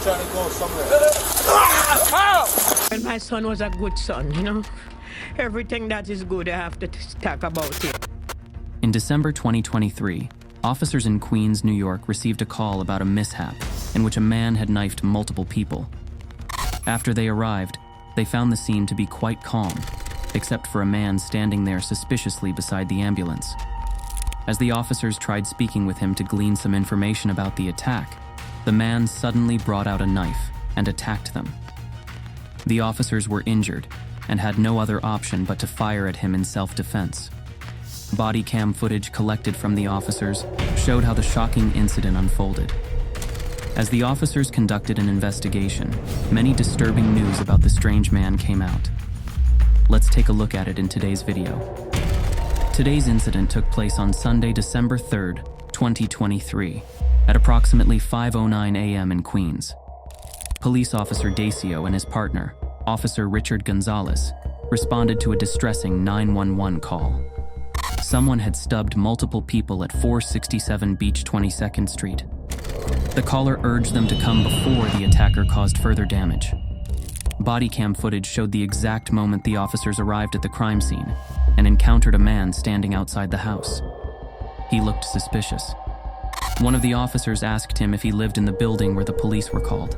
trying to go somewhere. And my son was a good son, you know. Everything that is good, I have to talk about it. In December 2023, officers in Queens, New York received a call about a mishap in which a man had knifed multiple people. After they arrived, they found the scene to be quite calm, except for a man standing there suspiciously beside the ambulance. As the officers tried speaking with him to glean some information about the attack, the man suddenly brought out a knife and attacked them. The officers were injured and had no other option but to fire at him in self-defense. Body cam footage collected from the officers showed how the shocking incident unfolded. As the officers conducted an investigation, many disturbing news about the strange man came out. Let's take a look at it in today's video. Today's incident took place on Sunday, December 3rd, 2023, at approximately 5:09 a.m. in Queens. Police Officer Dacio and his partner, Officer Richard Gonzalez, responded to a distressing 911 call. Someone had stubbed multiple people at 467 Beach 22nd Street. The caller urged them to come before the attacker caused further damage. Body cam footage showed the exact moment the officers arrived at the crime scene and encountered a man standing outside the house. He looked suspicious. One of the officers asked him if he lived in the building where the police were called.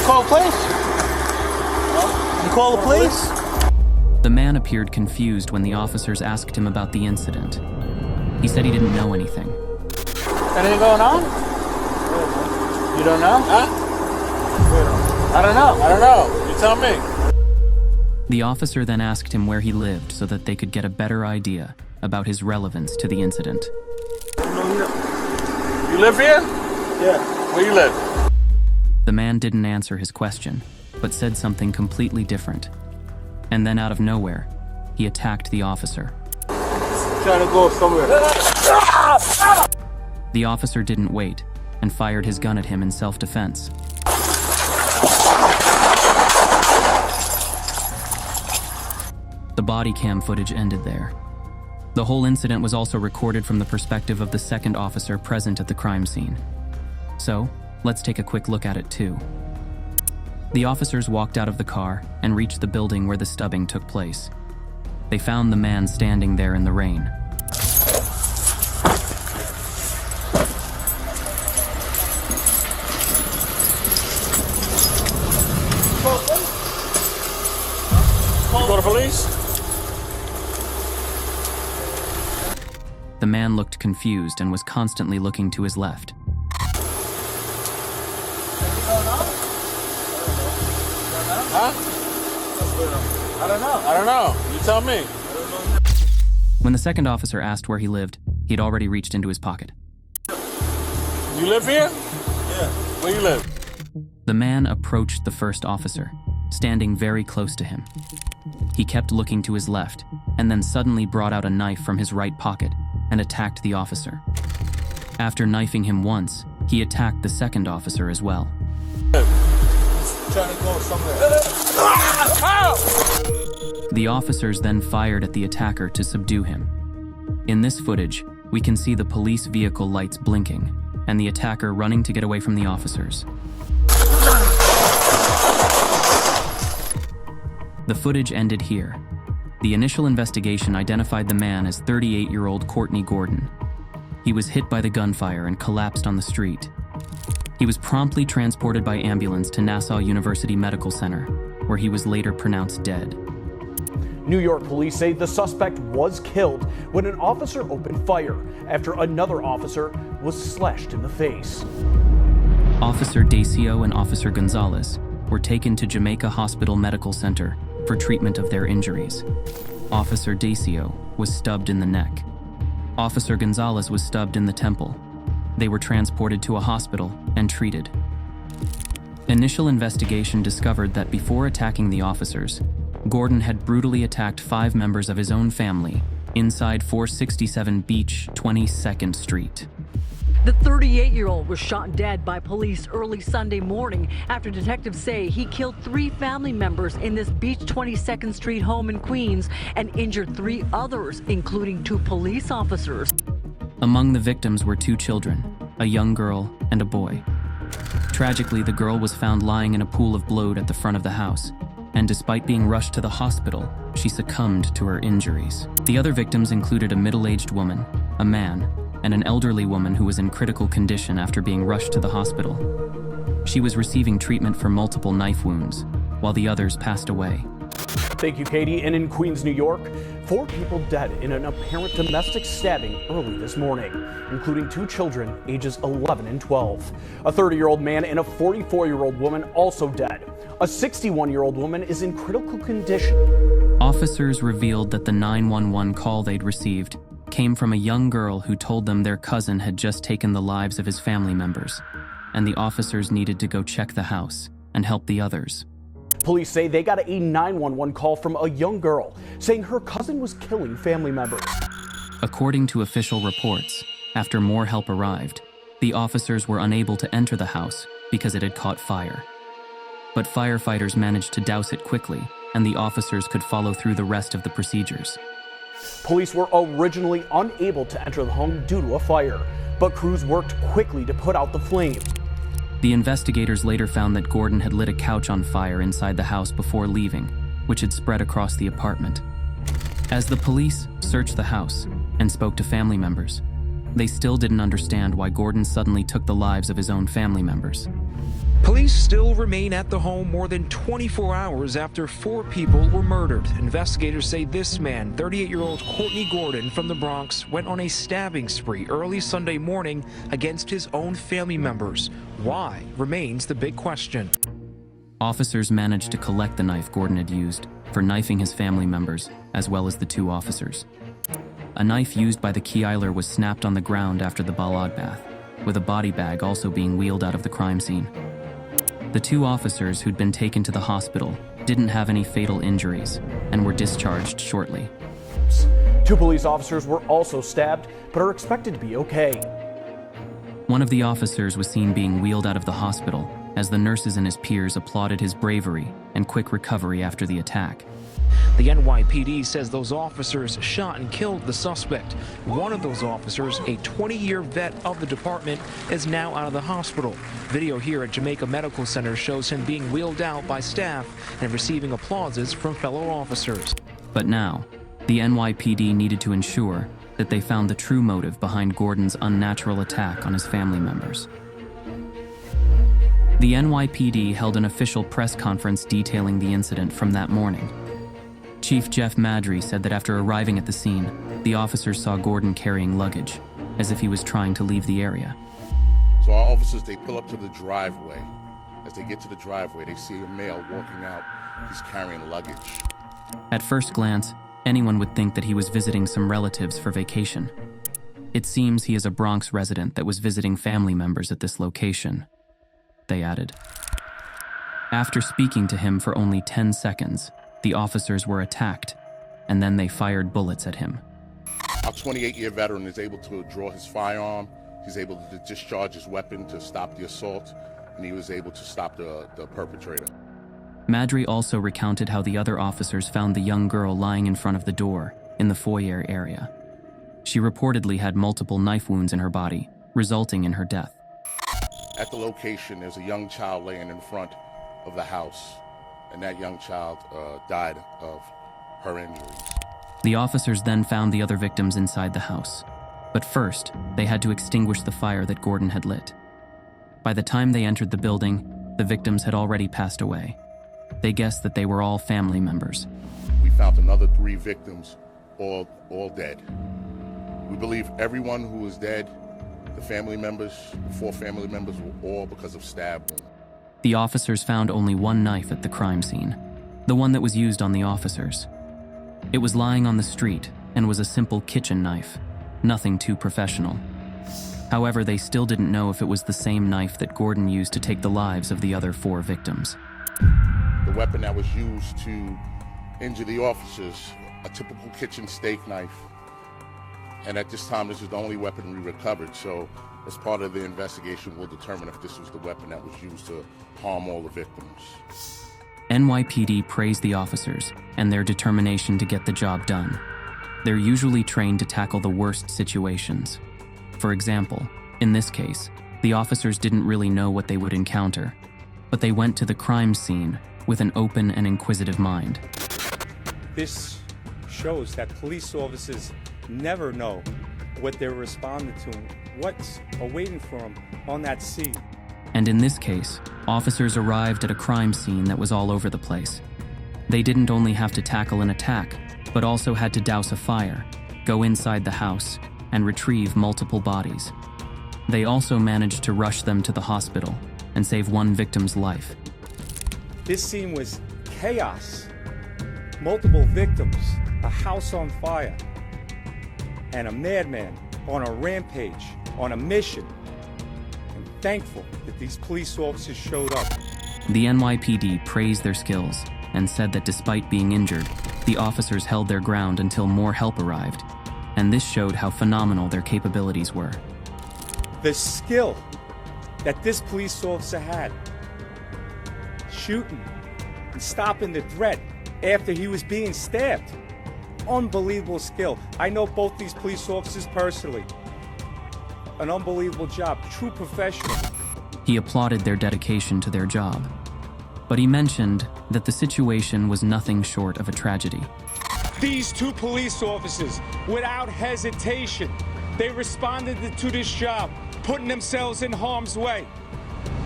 Call the police? You call the police? The man appeared confused when the officers asked him about the incident. He said he didn't know anything. Anything going on? You don't know? Huh? I don't know. You tell me. The officer then asked him where he lived so that they could get a better idea about his relevance to the incident. You live here? Yeah. Where you live? The man didn't answer his question, but said something completely different. And then out of nowhere, he attacked the officer. Trying to go somewhere. The officer didn't wait and fired his gun at him in self-defense. The body cam footage ended there. The whole incident was also recorded from the perspective of the second officer present at the crime scene. So, let's take a quick look at it too. The officers walked out of the car and reached the building where the stubbing took place. They found the man standing there in the rain. You go to police? The man looked confused and was constantly looking to his left. Huh? I don't know. You tell me. When the second officer asked where he lived, he'd already reached into his pocket. You live here? Yeah. Where you live? The man approached the first officer, standing very close to him. He kept looking to his left, and then suddenly brought out a knife from his right pocket and attacked the officer. After knifing him once, he attacked the second officer as well. Trying to go somewhere. The officers then fired at the attacker to subdue him. In this footage, we can see the police vehicle lights blinking and the attacker running to get away from the officers. The footage ended here. The initial investigation identified the man as 38-year-old Courtney Gordon. He was hit by the gunfire and collapsed on the street. He was promptly transported by ambulance to Nassau University Medical Center, where he was later pronounced dead. New York police say the suspect was killed when an officer opened fire after another officer was slashed in the face. Officer Dacio and Officer Gonzalez were taken to Jamaica Hospital Medical Center for treatment of their injuries. Officer Dacio was stubbed in the neck. Officer Gonzalez was stubbed in the temple. They were transported to a hospital and treated. Initial investigation discovered that before attacking the officers, Gordon had brutally attacked 5 members of his own family inside 467 Beach 22nd Street. The 38-year-old was shot dead by police early Sunday morning after detectives say he killed 3 family members in this Beach 22nd Street home in Queens and injured 3 others, including 2 police officers. Among the victims were 2 children, a young girl and a boy. Tragically, the girl was found lying in a pool of blood at the front of the house, and despite being rushed to the hospital, she succumbed to her injuries. The other victims included a middle-aged woman, a man, and an elderly woman who was in critical condition after being rushed to the hospital. She was receiving treatment for multiple knife wounds, while the others passed away. Thank you, Katie. And in Queens, New York, 4 people dead in an apparent domestic stabbing early this morning, including 2 children ages 11 and 12. A 30-year-old man and a 44-year-old woman also dead. A 61-year-old woman is in critical condition. Officers revealed that the 911 call they'd received came from a young girl who told them their cousin had just taken the lives of his family members, and the officers needed to go check the house and help the others. Police say they got a 911 call from a young girl saying her cousin was killing family members. According to official reports, after more help arrived, the officers were unable to enter the house because it had caught fire. But firefighters managed to douse it quickly, and the officers could follow through the rest of the procedures. Police were originally unable to enter the home due to a fire, but crews worked quickly to put out the flames. The investigators later found that Gordon had lit a couch on fire inside the house before leaving, which had spread across the apartment. As the police searched the house and spoke to family members, they still didn't understand why Gordon suddenly took the lives of his own family members. Police still remain at the home more than 24 hours after 4 people were murdered. Investigators say this man, 38-year-old Courtney Gordon from the Bronx, went on a stabbing spree early Sunday morning against his own family members. Why remains the big question. Officers managed to collect the knife Gordon had used for knifing his family members, as well as the 2 officers. A knife used by the Keiler was snapped on the ground after the bloodbath, with a body bag also being wheeled out of the crime scene. The 2 officers who'd been taken to the hospital didn't have any fatal injuries and were discharged shortly. 2 police officers were also stabbed, but are expected to be okay. One of the officers was seen being wheeled out of the hospital as the nurses and his peers applauded his bravery and quick recovery after the attack. The NYPD says those officers shot and killed the suspect. One of those officers, a 20-year vet of the department, is now out of the hospital. Video here at Jamaica Medical Center shows him being wheeled out by staff and receiving applauses from fellow officers. But now, the NYPD needed to ensure that they found the true motive behind Gordon's unnatural attack on his family members. The NYPD held an official press conference detailing the incident from that morning. Chief Jeff Madry said that after arriving at the scene, the officers saw Gordon carrying luggage, as if he was trying to leave the area. So our officers, they pull up to the driveway. As they get to the driveway, they see a male walking out. He's carrying luggage. At first glance, anyone would think that he was visiting some relatives for vacation. It seems he is a Bronx resident that was visiting family members at this location, they added. After speaking to him for only 10 seconds, the officers were attacked, and then they fired bullets at him. Our 28-year veteran is able to draw his firearm. He's able to discharge his weapon to stop the assault, and he was able to stop the perpetrator. Madry also recounted how the other officers found the young girl lying in front of the door in the foyer area. She reportedly had multiple knife wounds in her body, resulting in her death. At the location, there's a young child laying in front of the house, and that young child died of her injuries. The officers then found the other victims inside the house. But first, they had to extinguish the fire that Gordon had lit. By the time they entered the building, the victims had already passed away. They guessed that they were all family members. We found another 3 victims, all dead. We believe everyone who was dead, the family members, the 4 family members, were all because of stab wounds. The officers found only one knife at the crime scene, the one that was used on the officers. It was lying on the street and was a simple kitchen knife, nothing too professional. However, they still didn't know if it was the same knife that Gordon used to take the lives of the other 4 victims. The weapon that was used to injure the officers, a typical kitchen steak knife, And at this time, this is the only weapon we recovered. So as part of the investigation, we'll determine if this was the weapon that was used to harm all the victims. NYPD praised the officers and their determination to get the job done. They're usually trained to tackle the worst situations. For example, in this case, the officers didn't really know what they would encounter, but they went to the crime scene with an open and inquisitive mind. This shows that police officers never know what they're responding to, what's awaiting for them on that scene. And in this case, officers arrived at a crime scene that was all over the place. They didn't only have to tackle an attack, but also had to douse a fire, go inside the house, and retrieve multiple bodies. They also managed to rush them to the hospital and save one victim's life. This scene was chaos. Multiple victims, a house on fire, and a madman on a rampage, on a mission. I'm thankful that these police officers showed up. The NYPD praised their skills and said that despite being injured, the officers held their ground until more help arrived, and this showed how phenomenal their capabilities were. The skill that this police officer had, shooting and stopping the threat after he was being stabbed. Unbelievable skill. I know both these police officers personally. An unbelievable job, true professional. He applauded their dedication to their job, but he mentioned that the situation was nothing short of a tragedy. These two police officers, without hesitation, they responded to this job, putting themselves in harm's way.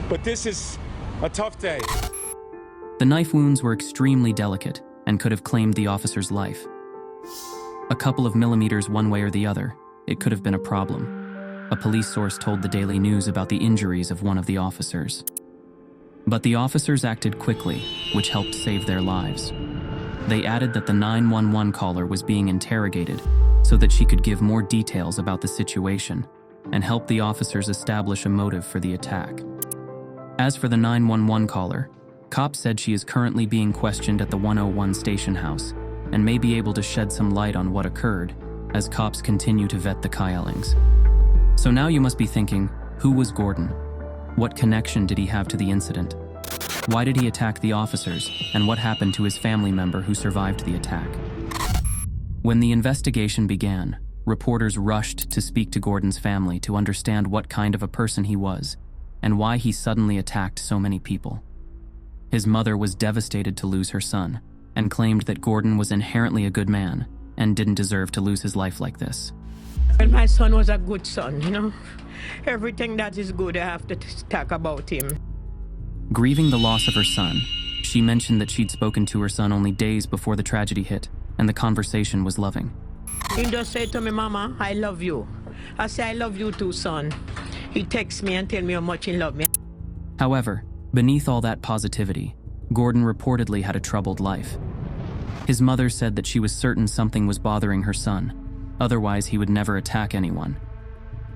But this is a tough day. The knife wounds were extremely delicate and could have claimed the officer's life. A couple of millimeters one way or the other, it could have been a problem. A police source told the Daily News about the injuries of one of the officers. But the officers acted quickly, which helped save their lives. They added that the 911 caller was being interrogated so that she could give more details about the situation and help the officers establish a motive for the attack. As for the 911 caller, cops said she is currently being questioned at the 101 station house and may be able to shed some light on what occurred as cops continue to vet the Kyellings. So now you must be thinking, who was Gordon? What connection did he have to the incident? Why did he attack the officers, and what happened to his family member who survived the attack? When the investigation began, reporters rushed to speak to Gordon's family to understand what kind of a person he was and why he suddenly attacked so many people. His mother was devastated to lose her son and claimed that Gordon was inherently a good man and didn't deserve to lose his life like this. And my son was a good son, you know. Everything that is good, I have to talk about him. Grieving the loss of her son, she mentioned that she'd spoken to her son only days before the tragedy hit, and the conversation was loving. He just said to me, Mama, I love you. I say, I love you too, son. He texts me and tell me how much he loves me. However, beneath all that positivity, Gordon reportedly had a troubled life. His mother said that she was certain something was bothering her son, otherwise he would never attack anyone.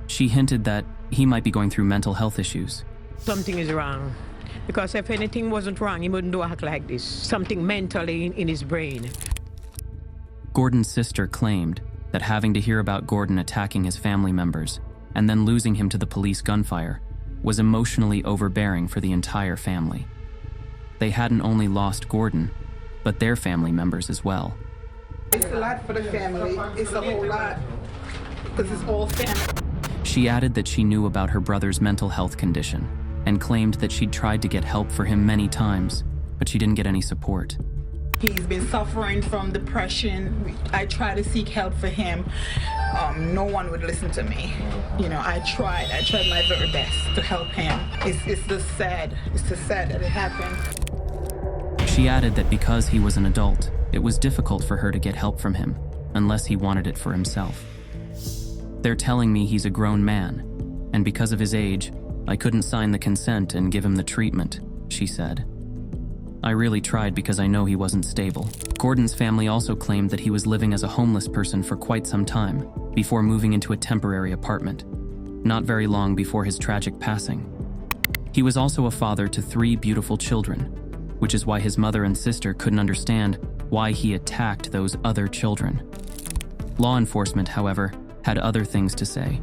She hinted that he might be going through mental health issues. Something is wrong. Because if anything wasn't wrong, he wouldn't do act like this. Something mentally in his brain. Gordon's sister claimed that having to hear about Gordon attacking his family members and then losing him to the police gunfire was emotionally overbearing for the entire family. They hadn't only lost Gordon, but their family members as well. It's a lot for the family. It's a whole lot. Because it's all family. She added that she knew about her brother's mental health condition and claimed that she'd tried to get help for him many times, but she didn't get any support. He's been suffering from depression. I tried to seek help for him. No one would listen to me. You know, I tried my very best to help him. It's just sad. It's just sad that it happened. She added that because he was an adult, it was difficult for her to get help from him, unless he wanted it for himself. They're telling me he's a grown man, and because of his age, I couldn't sign the consent and give him the treatment, she said. I really tried because I know he wasn't stable. Gordon's family also claimed that he was living as a homeless person for quite some time before moving into a temporary apartment, not very long before his tragic passing. He was also a father to 3 beautiful children, which is why his mother and sister couldn't understand why he attacked those other children. Law enforcement, however, had other things to say.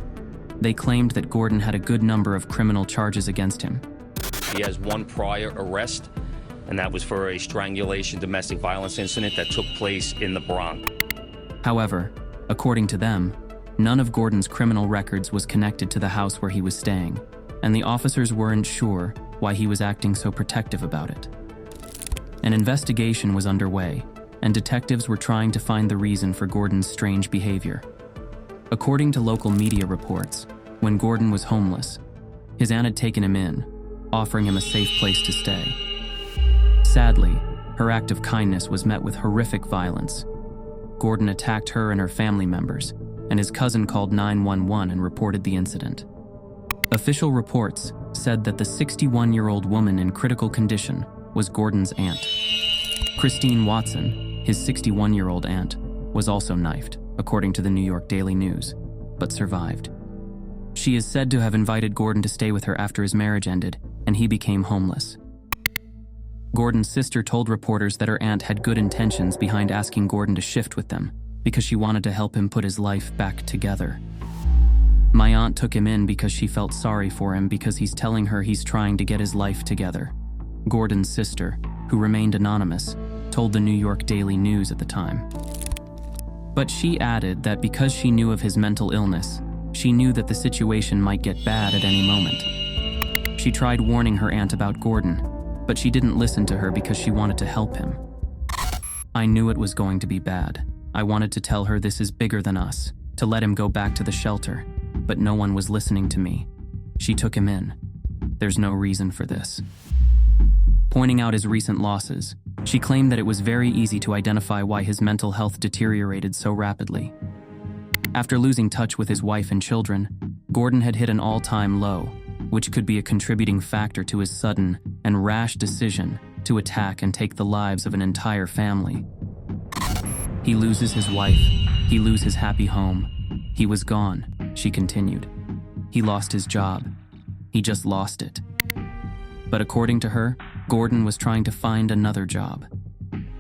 They claimed that Gordon had a good number of criminal charges against him. He has one prior arrest, and that was for a strangulation domestic violence incident that took place in the Bronx. However, according to them, none of Gordon's criminal records was connected to the house where he was staying, and the officers weren't sure why he was acting so protective about it. An investigation was underway, and detectives were trying to find the reason for Gordon's strange behavior. According to local media reports, when Gordon was homeless, his aunt had taken him in, offering him a safe place to stay. Sadly, her act of kindness was met with horrific violence. Gordon attacked her and her family members, and his cousin called 911 and reported the incident. Official reports said that the 61-year-old woman in critical condition was Gordon's aunt. Christine Watson, his 61-year-old aunt, was also knifed, according to the New York Daily News, but survived. She is said to have invited Gordon to stay with her after his marriage ended, and he became homeless. Gordon's sister told reporters that her aunt had good intentions behind asking Gordon to shift with them, because she wanted to help him put his life back together. My aunt took him in because she felt sorry for him because he's telling her he's trying to get his life together. Gordon's sister, who remained anonymous, told the New York Daily News at the time. But she added that because she knew of his mental illness, she knew that the situation might get bad at any moment. She tried warning her aunt about Gordon, but she didn't listen to her because she wanted to help him. I knew it was going to be bad. I wanted to tell her this is bigger than us, to let him go back to the shelter, but no one was listening to me. She took him in. There's no reason for this. Pointing out his recent losses, she claimed that it was very easy to identify why his mental health deteriorated so rapidly. After losing touch with his wife and children, Gordon had hit an all-time low, which could be a contributing factor to his sudden and rash decision to attack and take the lives of an entire family. He loses his wife, he loses his happy home. He was gone, she continued. He lost his job. He just lost it. But according to her, Gordon was trying to find another job.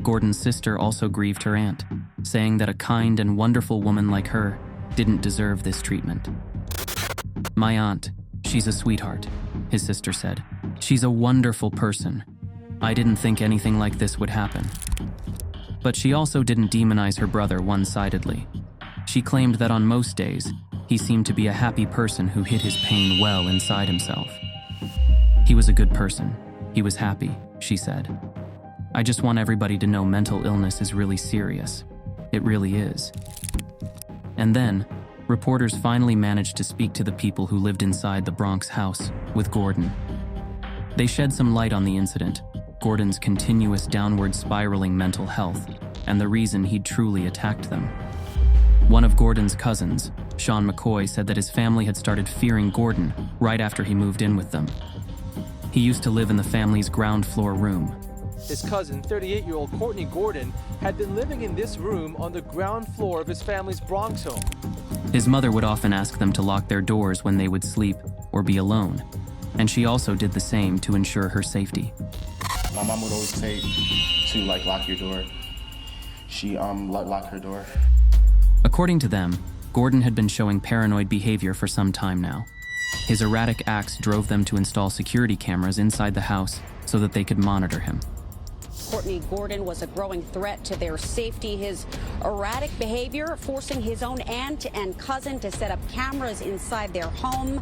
Gordon's sister also grieved her aunt, saying that a kind and wonderful woman like her didn't deserve this treatment. My aunt, she's a sweetheart, his sister said. She's a wonderful person. I didn't think anything like this would happen. But she also didn't demonize her brother one-sidedly. She claimed that on most days, he seemed to be a happy person who hid his pain well inside himself. He was a good person. He was happy, she said. I just want everybody to know mental illness is really serious. It really is. And then, reporters finally managed to speak to the people who lived inside the Bronx house with Gordon. They shed some light on the incident, Gordon's continuous downward spiraling mental health, and the reason he'd truly attacked them. One of Gordon's cousins, Sean McCoy, said that his family had started fearing Gordon right after he moved in with them. He used to live in the family's ground floor room. His cousin, 38-year-old Courtney Gordon, had been living in this room on the ground floor of his family's Bronx home. His mother would often ask them to lock their doors when they would sleep or be alone, and she also did the same to ensure her safety. My mom would always say to lock your door. She locked her door. According to them, Gordon had been showing paranoid behavior for some time now. His erratic acts drove them to install security cameras inside the house so that they could monitor him. Courtney Gordon was a growing threat to their safety. His erratic behavior forcing his own aunt and cousin to set up cameras inside their home.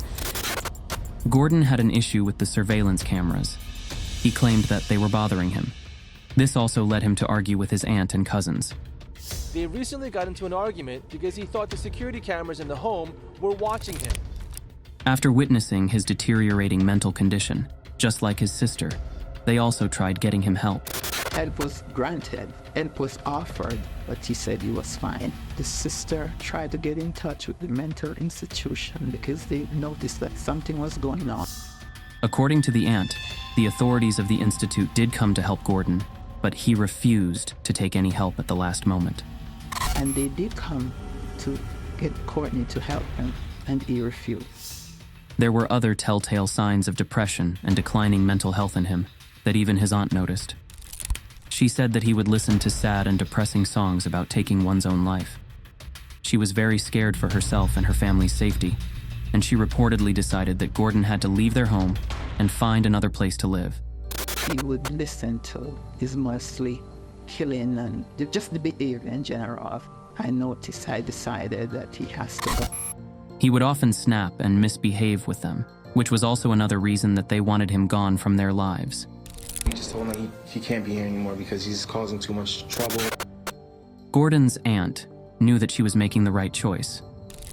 Gordon had an issue with the surveillance cameras. He claimed that they were bothering him. This also led him to argue with his aunt and cousins. They recently got into an argument because he thought the security cameras in the home were watching him. After witnessing his deteriorating mental condition, just like his sister, they also tried getting him help. Help was granted, help was offered, but he said he was fine. The sister tried to get in touch with the mental institution because they noticed that something was going on. According to the aunt, the authorities of the institute did come to help Gordon, but he refused to take any help at the last moment. And they did come to get Courtney to help him, and he refused. There were other telltale signs of depression and declining mental health in him that even his aunt noticed. She said that he would listen to sad and depressing songs about taking one's own life. She was very scared for herself and her family's safety, and she reportedly decided that Gordon had to leave their home and find another place to live. He would listen to his mostly killing and just the behavior in general. I noticed, I decided that he has to go. He would often snap and misbehave with them, which was also another reason that they wanted him gone from their lives. We just told him that he can't be here anymore because he's causing too much trouble. Gordon's aunt knew that she was making the right choice.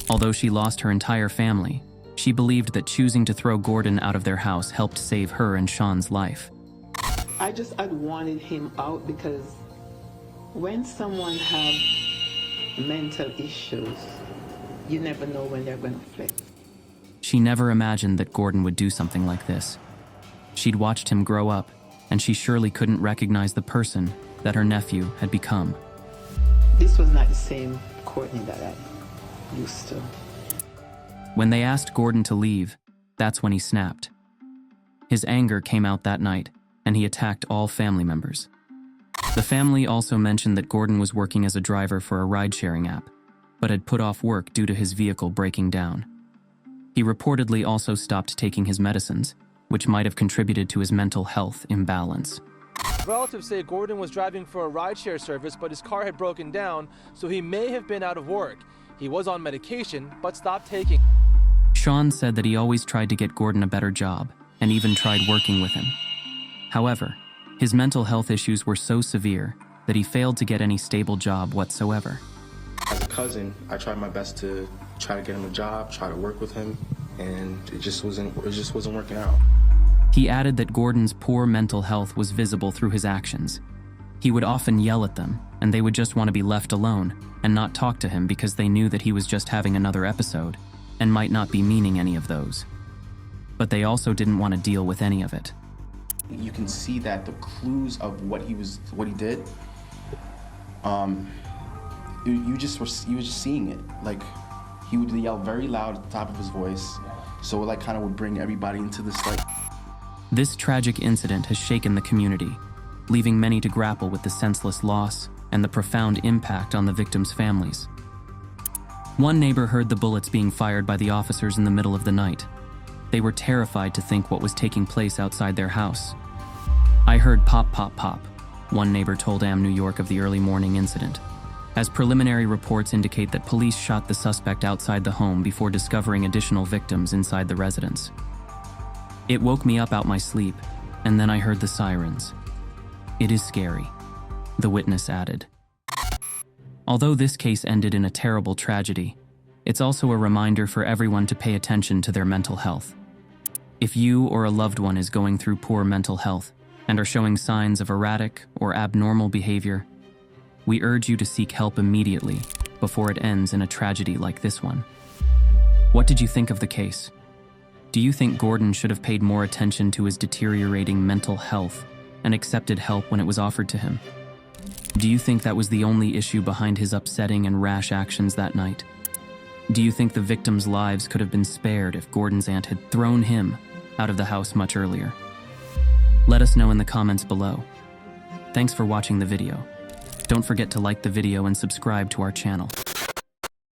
Although she lost her entire family, she believed that choosing to throw Gordon out of their house helped save her and Sean's life. I just had wanted him out because when someone have mental issues, you never know when they're going to flip. She never imagined that Gordon would do something like this. She'd watched him grow up, and she surely couldn't recognize the person that her nephew had become. This was not the same Courtney that I used to. When they asked Gordon to leave, that's when he snapped. His anger came out that night, and he attacked all family members. The family also mentioned that Gordon was working as a driver for a ride-sharing app, but had put off work due to his vehicle breaking down. He reportedly also stopped taking his medicines, which might have contributed to his mental health imbalance. Relatives say Gordon was driving for a rideshare service, but his car had broken down, so he may have been out of work. He was on medication, but stopped taking. Sean said that he always tried to get Gordon a better job, and even tried working with him. However, his mental health issues were so severe that he failed to get any stable job whatsoever. As a cousin, I tried my best to try to get him a job, try to work with him, and it just wasn't working out. He added that Gordon's poor mental health was visible through his actions. He would often yell at them, and they would just want to be left alone and not talk to him because they knew that he was just having another episode and might not be meaning any of those. But they also didn't want to deal with any of it. You can see that the clues of what he did, you were just seeing it. Like, he would yell very loud at the top of his voice, so it kind of would bring everybody into this This tragic incident has shaken the community, leaving many to grapple with the senseless loss and the profound impact on the victims' families. One neighbor heard the bullets being fired by the officers in the middle of the night. They were terrified to think what was taking place outside their house. "I heard pop, pop, pop," one neighbor told AM New York of the early morning incident, as preliminary reports indicate that police shot the suspect outside the home before discovering additional victims inside the residence. "It woke me up out my sleep, and then I heard the sirens. It is scary," the witness added. Although this case ended in a terrible tragedy, it's also a reminder for everyone to pay attention to their mental health. If you or a loved one is going through poor mental health and are showing signs of erratic or abnormal behavior, we urge you to seek help immediately before it ends in a tragedy like this one. What did you think of the case? Do you think Gordon should have paid more attention to his deteriorating mental health and accepted help when it was offered to him? Do you think that was the only issue behind his upsetting and rash actions that night? Do you think the victims' lives could have been spared if Gordon's aunt had thrown him out of the house much earlier? Let us know in the comments below. Thanks for watching the video. Don't forget to like the video and subscribe to our channel.